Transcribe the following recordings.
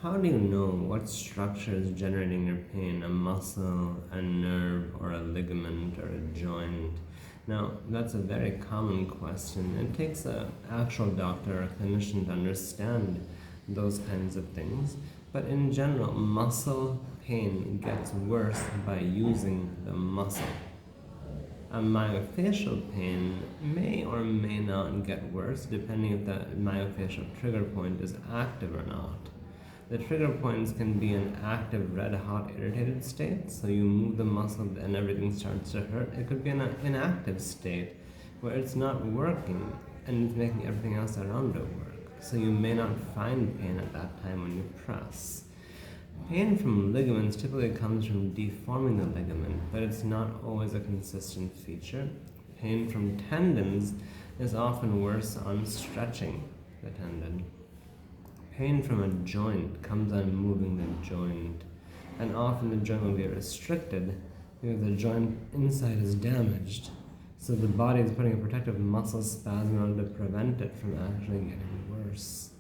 How do you know what structure is generating your pain? A muscle, a nerve, or a ligament, or a joint? Now, that's a very common question. It takes an actual doctor or a clinician to understand those kinds of things. But in general, muscle pain gets worse by using the muscle. A myofascial pain may or may not get worse depending if the myofascial trigger point is active or not. The trigger points can be an active, red hot, irritated state, so you move the muscle and everything starts to hurt. It could be an inactive state where it's not working and it's making everything else around it work. So you may not find pain at that time when you press. Pain from ligaments typically comes from deforming the ligament, but it's not always a consistent feature. Pain from tendons is often worse on stretching the tendon. Pain from a joint comes on moving the joint, and often the joint will be restricted because the joint inside is damaged. So the body is putting a protective muscle spasm on to prevent it from actually getting worse.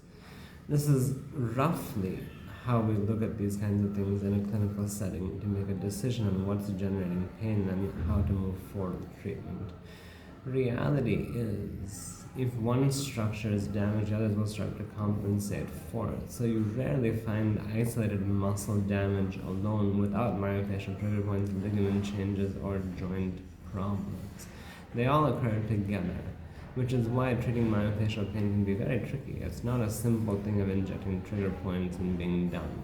This is roughly how we look at these kinds of things in a clinical setting to make a decision on what's generating pain and how to move forward with treatment. Reality is, if one structure is damaged, others will start to compensate for it. So you rarely find isolated muscle damage alone without myofascial trigger points, ligament changes, or joint problems. They all occur together, which is why treating myofascial pain can be very tricky. It's not a simple thing of injecting trigger points and being done.